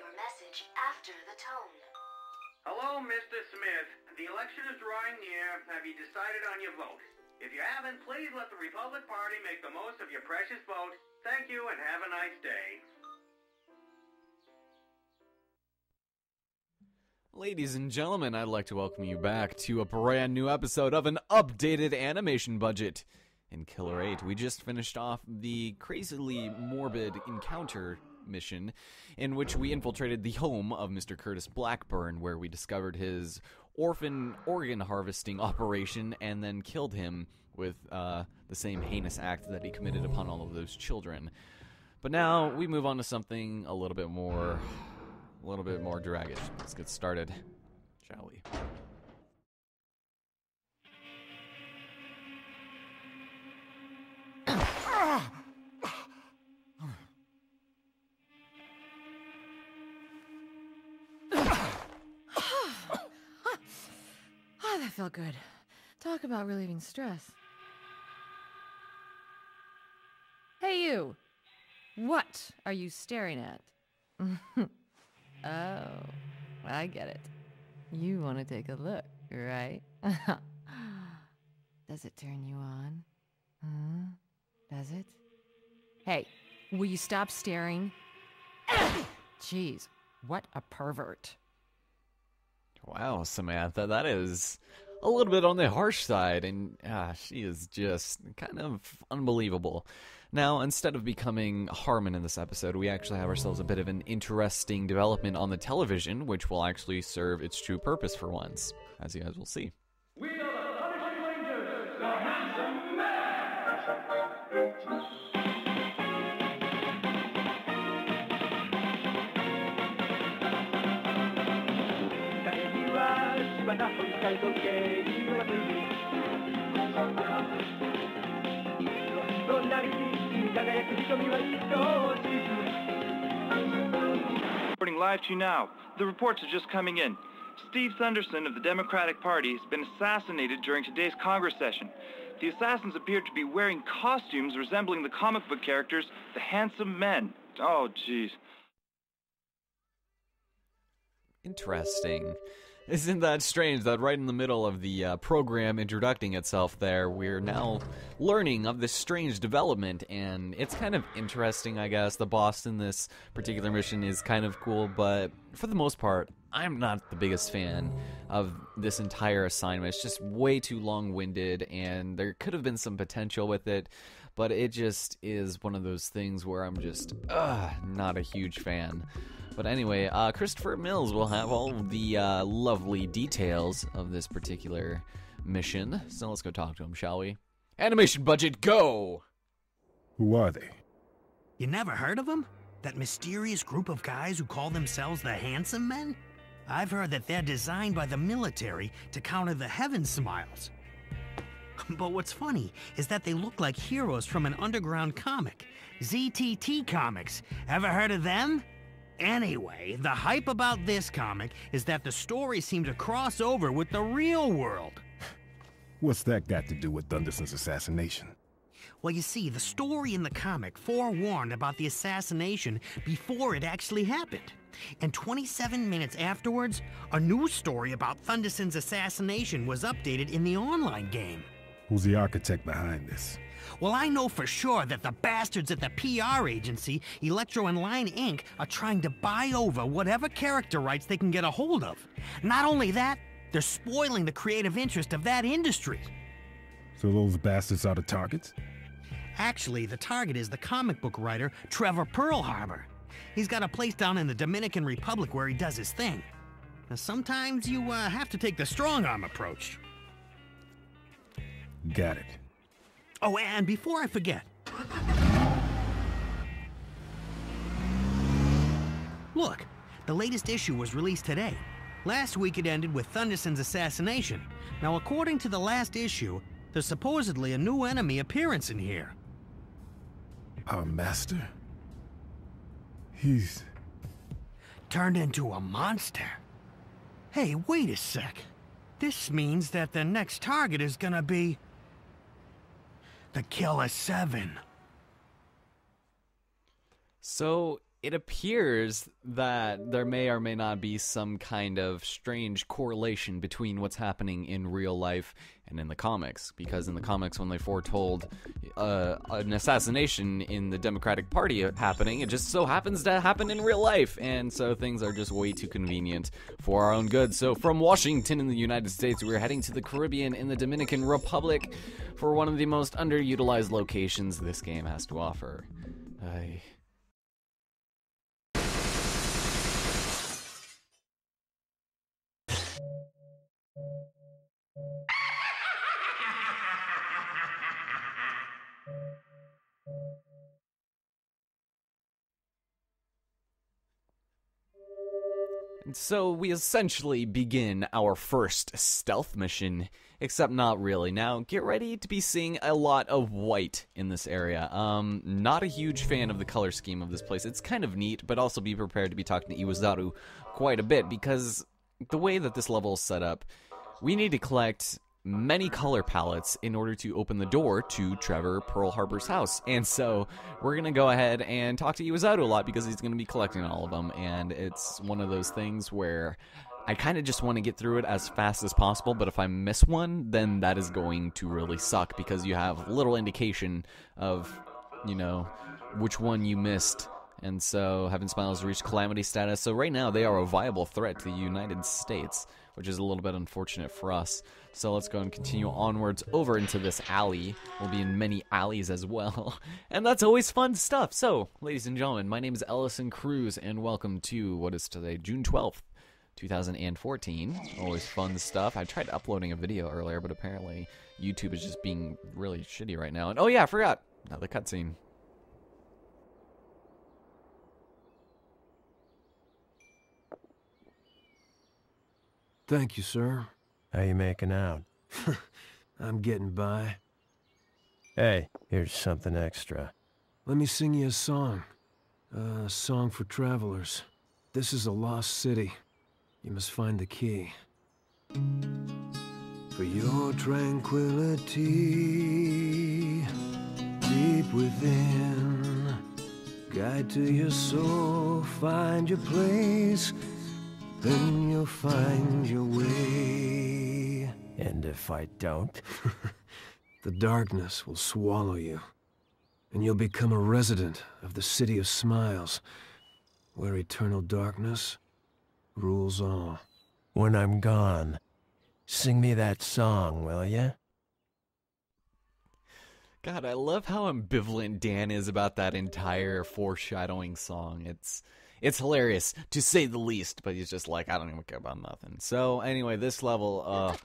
your message after the tone. Hello, Mr. Smith. The election is drawing near. Have you decided on your vote? If you haven't, please let the Republican Party make the most of your precious vote. Thank you and have a nice day. Ladies and gentlemen, I'd like to welcome you back to a brand new episode of an updated animation budget. In Killer 8, we just finished off the crazily morbid encounter mission in which we infiltrated the home of Mr. Curtis Blackburn, where we discovered his orphan organ harvesting operation and then killed him with the same heinous act that he committed upon all of those children. But now we move on to something a little bit more draggish. Let's get started, shall we? Oh, that felt good. Talk about relieving stress. Hey, you! What are you staring at? Oh, I get it. You want to take a look, right? Does it turn you on? Does it? Hey, will you stop staring? Jeez, what a pervert. Wow, Samantha, that is a little bit on the harsh side, and she is just kind of unbelievable. Now, instead of becoming Harmon in this episode, we actually have ourselves a bit of an interesting development on the television, which will actually serve its true purpose for once, as you guys will see. We are the Punishing Rangers, the Handsome Men! Reporting live to you now. The reports are just coming in. Steve Thunderson of the Democratic Party has been assassinated during today's Congress session. The assassins appeared to be wearing costumes resembling the comic book characters, the Handsome Men. Oh, jeez. Interesting. Isn't that strange that right in the middle of the program introducing itself there, we're now learning of this strange development, and it's kind of interesting, I guess. The boss in this particular mission is kind of cool, but for the most part, I'm not the biggest fan of this entire assignment. It's just way too long-winded, and there could have been some potential with it, but it just is one of those things where I'm just not a huge fan. But anyway, Christopher Mills will have all the lovely details of this particular mission. So let's go talk to him, shall we? Animation budget, go! Who are they? You never heard of them? That mysterious group of guys who call themselves the Handsome Men? I've heard that they're designed by the military to counter the Heaven Smiles. But what's funny is that they look like heroes from an underground comic, ZTT Comics. Ever heard of them? Anyway, the hype about this comic is that the stories seem to cross over with the real world. What's that got to do with Thunderson's assassination? Well, you see, the story in the comic forewarned about the assassination before it actually happened. And 27 minutes afterwards, a news story about Thunderson's assassination was updated in the online game. Who's the architect behind this? Well, I know for sure that the bastards at the PR agency, Electro and Line Inc., are trying to buy over whatever character rights they can get a hold of. Not only that, they're spoiling the creative interest of that industry. So those bastards are the targets? Actually, the target is the comic book writer, Trevor Pearl Harbor. He's got a place down in the Dominican Republic where he does his thing. Now, sometimes you have to take the strong-arm approach. Got it. Oh, and before I forget... Look, the latest issue was released today. Last week it ended with Thunderson's assassination. Now, according to the last issue, there's supposedly a new enemy appearance in here. Our master? He's... turned into a monster. Hey, wait a sec. This means that the next target is gonna be... the Killer 7. So, it appears that there may or may not be some kind of strange correlation between what's happening in real life and in the comics. Because in the comics, when they foretold an assassination in the Democratic Party happening, it just so happens to happen in real life. And so things are just way too convenient for our own good. So from Washington in the United States, we're heading to the Caribbean in the Dominican Republic for one of the most underutilized locations this game has to offer. And so we essentially begin our first stealth mission, except not really. Now, get ready to be seeing a lot of white in this area. Not a huge fan of the color scheme of this place. It's kind of neat, but also be prepared to be talking to Iwazaru quite a bit, because the way that this level is set up, we need to collect many color palettes in order to open the door to Trevor Pearl Harbor's house. And so we're going to go ahead and talk to Iwazaru a lot because he's going to be collecting all of them. And it's one of those things where I kind of just want to get through it as fast as possible, but if I miss one, then that is going to really suck because you have little indication of, you know, which one you missed. And so Heaven Smiles reached calamity status. So right now they are a viable threat to the United States, which is a little bit unfortunate for us. So let's go and continue onwards over into this alley. We'll be in many alleys as well. And that's always fun stuff. So, ladies and gentlemen, my name is Ellison Cruz, and welcome to, what is today, June 12th, 2014. Always fun stuff. I tried uploading a video earlier, but apparently YouTube is just being really shitty right now. And oh yeah, I forgot. Another cutscene. Thank you, sir. How you making out? I'm getting by. Hey, here's something extra. Let me sing you a song. A song for travelers. This is a lost city. You must find the key. For your tranquility, deep within, guide to your soul, find your place, then you'll find your way. And if I don't? The darkness will swallow you, and you'll become a resident of the City of Smiles, where eternal darkness rules all. When I'm gone, sing me that song, will ya? God, I love how ambivalent Dan is about that entire foreshadowing song. It's hilarious, to say the least, but he's just like, I don't even care about nothing. So, anyway, this level,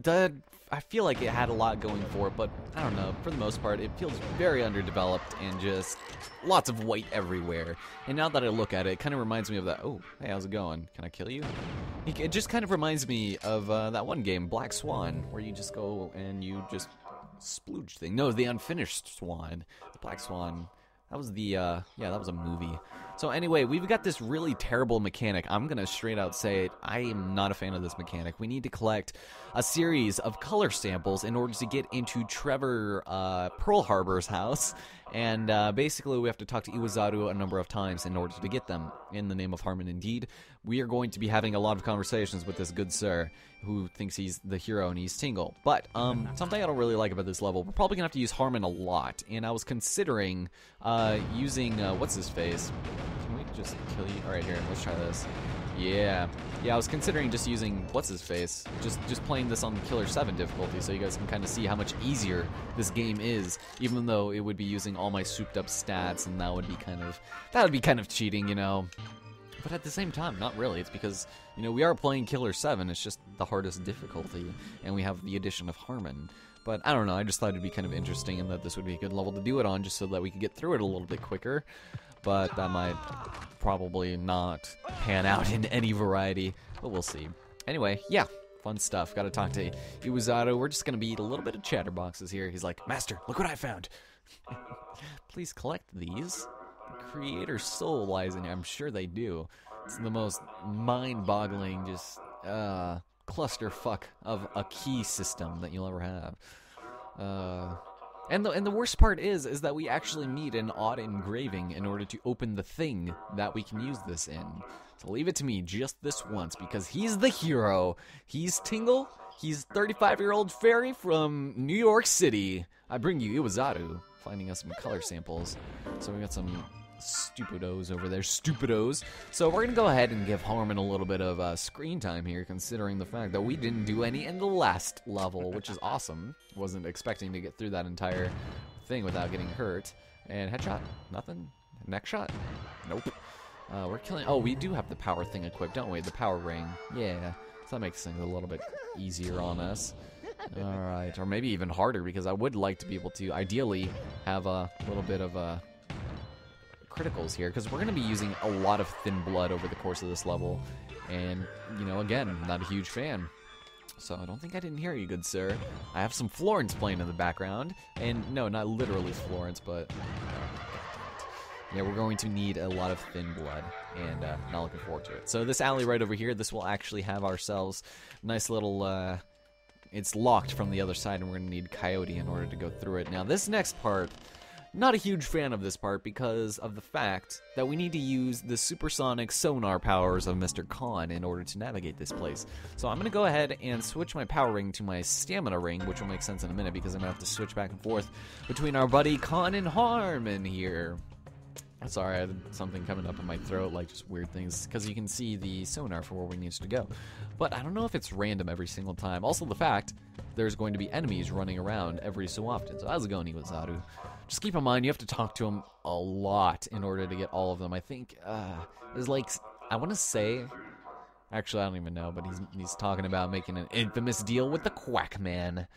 did, I feel like it had a lot going for it, but I don't know, for the most part, it feels very underdeveloped and just lots of white everywhere. And now that I look at it, it kind of reminds me of that, oh, hey, how's it going? Can I kill you? It just kind of reminds me of that one game, Black Swan, where you just go and you just splooge thing. No, the Unfinished Swan. The Black Swan. That was the, yeah, that was a movie. So anyway, we've got this really terrible mechanic. I'm going to straight out say it. I am not a fan of this mechanic. We need to collect a series of color samples in order to get into Trevor Pearl Harbor's house. And basically, we have to talk to Iwazaru a number of times in order to get them. In the name of Harmon, indeed. We are going to be having a lot of conversations with this good sir who thinks he's the hero and he's single. But something I don't really like about this level, we're probably going to have to use Harmon a lot. And I was considering using, what's his face? Can we just kill you? Alright, here, let's try this. Yeah, I was considering just using, what's his face? Just playing this on Killer8 difficulty so you guys can kind of see how much easier this game is, even though it would be using all my souped up stats, and that would be kind of cheating, you know. But at the same time, not really. It's because, you know, we are playing Killer8, it's just the hardest difficulty, and we have the addition of Harmon. But I don't know, I just thought it'd be kind of interesting and that this would be a good level to do it on, just so that we could get through it a little bit quicker. But that might probably not pan out in any variety, but we'll see. Anyway, yeah, fun stuff. Gotta talk to Iwazaru. We're just gonna be a little bit of chatterboxes here. He's like, Master, look what I found. Please collect these. The creator's soul lies in here. I'm sure they do. It's the most mind-boggling, just, clusterfuck of a key system that you'll ever have. And the worst part is that we actually need an odd engraving in order to open the thing that we can use this in. So leave it to me just this once, because he's the hero. He's Tingle. He's 35-year-old fairy from New York City. I bring you Iwazaru, finding us some color samples. So we got some stupidos over there, stupidos. So we're gonna go ahead and give Harmon a little bit of screen time here, considering the fact that we didn't do any in the last level, which is awesome. Wasn't expecting to get through that entire thing without getting hurt. And headshot, nothing. Neck shot, nope. We're killing. Oh, we do have the power thing equipped, don't we? The power ring, yeah. So that makes things a little bit easier on us. All right, or maybe even harder, because I would like to be able to ideally have a little bit of criticals here, because we're going to be using a lot of thin blood over the course of this level, and you know, again, not a huge fan, so I don't think I didn't hear you, good sir. I have some Florence playing in the background, and no, not literally Florence, but yeah, we're going to need a lot of thin blood, and not looking forward to it. So this alley right over here, this will actually have ourselves a nice little it's locked from the other side, and we're going to need Coyote in order to go through it. Now this next part, not a huge fan of this part because of the fact that we need to use the supersonic sonar powers of Mr. Khan in order to navigate this place. So I'm going to go ahead and switch my power ring to my stamina ring, which will make sense in a minute because I'm going to have to switch back and forth between our buddy Khan and Harmon here. Sorry, I had something coming up in my throat, like just weird things, because you can see the sonar for where we need to go. But I don't know if it's random every single time. Also the fact there's going to be enemies running around every so often. So how's it going, Iwazaru? Just keep in mind, you have to talk to him a lot in order to get all of them. I think, there's like, I want to say, actually I don't even know, but he's talking about making an infamous deal with the Quackman.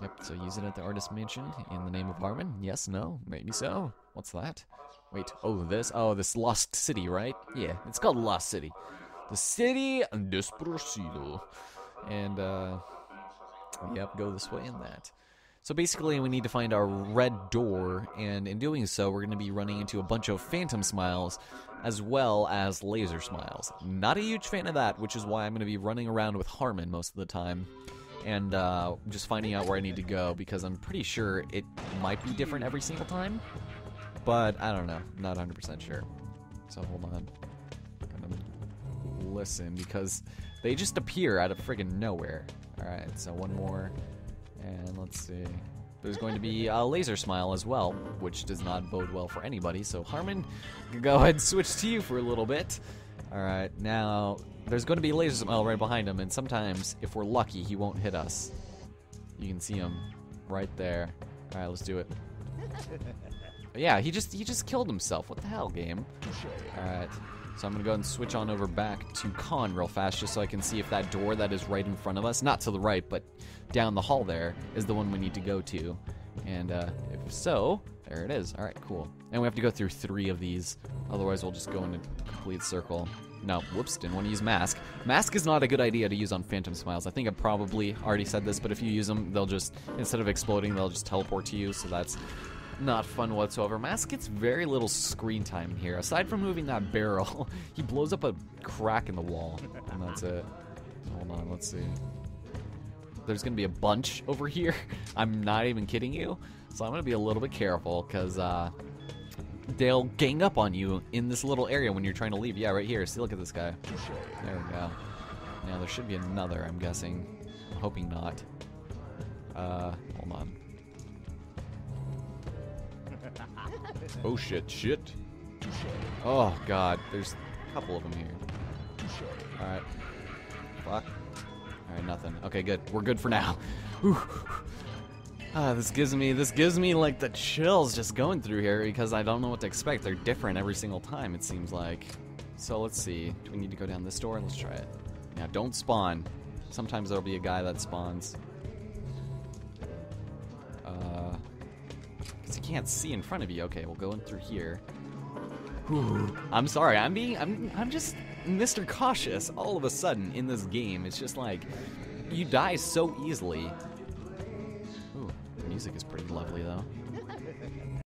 Yep, so use it at the artist mansion in the name of Harmon? Yes, no, maybe so. What's that? Wait, this Lost City, right? Yeah, it's called Lost City. The City Despercido. And, yep, go this way and that. So basically, we need to find our red door, and in doing so, we're going to be running into a bunch of phantom smiles, as well as laser smiles. Not a huge fan of that, which is why I'm going to be running around with Harmon most of the time, and just finding out where I need to go, because I'm pretty sure it might be different every single time, but I don't know, not 100% sure. So hold on, I'm gonna listen, because they just appear out of friggin' nowhere. Alright, so one more. And let's see. There's going to be a laser smile as well, which does not bode well for anybody. So Harmon, go ahead and switch to you for a little bit. Alright, now there's going to be a laser smile right behind him, and sometimes, if we're lucky, he won't hit us. You can see him right there. Alright, let's do it. Yeah, he just killed himself. What the hell, game? Alright. So I'm going to go ahead and switch on over back to Khan real fast, just so I can see if that door that is right in front of us, not to the right, but down the hall there, is the one we need to go to. And if so, there it is. All right, cool. And we have to go through 3 of these, otherwise we'll just go in a complete circle. No, whoops, didn't want to use Mask. Mask is not a good idea to use on Phantom Smiles. I think I probably already said this, but if you use them, they'll just, instead of exploding, they'll just teleport to you, so that's not fun whatsoever. Mask gets very little screen time here. Aside from moving that barrel, he blows up a crack in the wall, and that's it. Hold on, let's see. There's going to be a bunch over here. I'm not even kidding you. So I'm going to be a little bit careful, because they'll gang up on you in this little area when you're trying to leave. Yeah, right here. See, look at this guy. There we go. Now, there should be another, I'm guessing. I'm hoping not. Hold on. Oh, shit. Oh, God. There's a couple of them here. Alright. Fuck. Alright, nothing. Okay, good. We're good for now. This gives me like the chills just going through here, because I don't know what to expect. They're different every single time, it seems like. So let's see. Do we need to go down this door? Let's try it. Yeah, don't spawn. Sometimes there'll be a guy that spawns. Because you can't see in front of you. Okay, we'll go in through here. Whew. I'm sorry. I'm just Mr. Cautious all of a sudden in this game. It's just like you die so easily. Ooh, the music is pretty lovely though.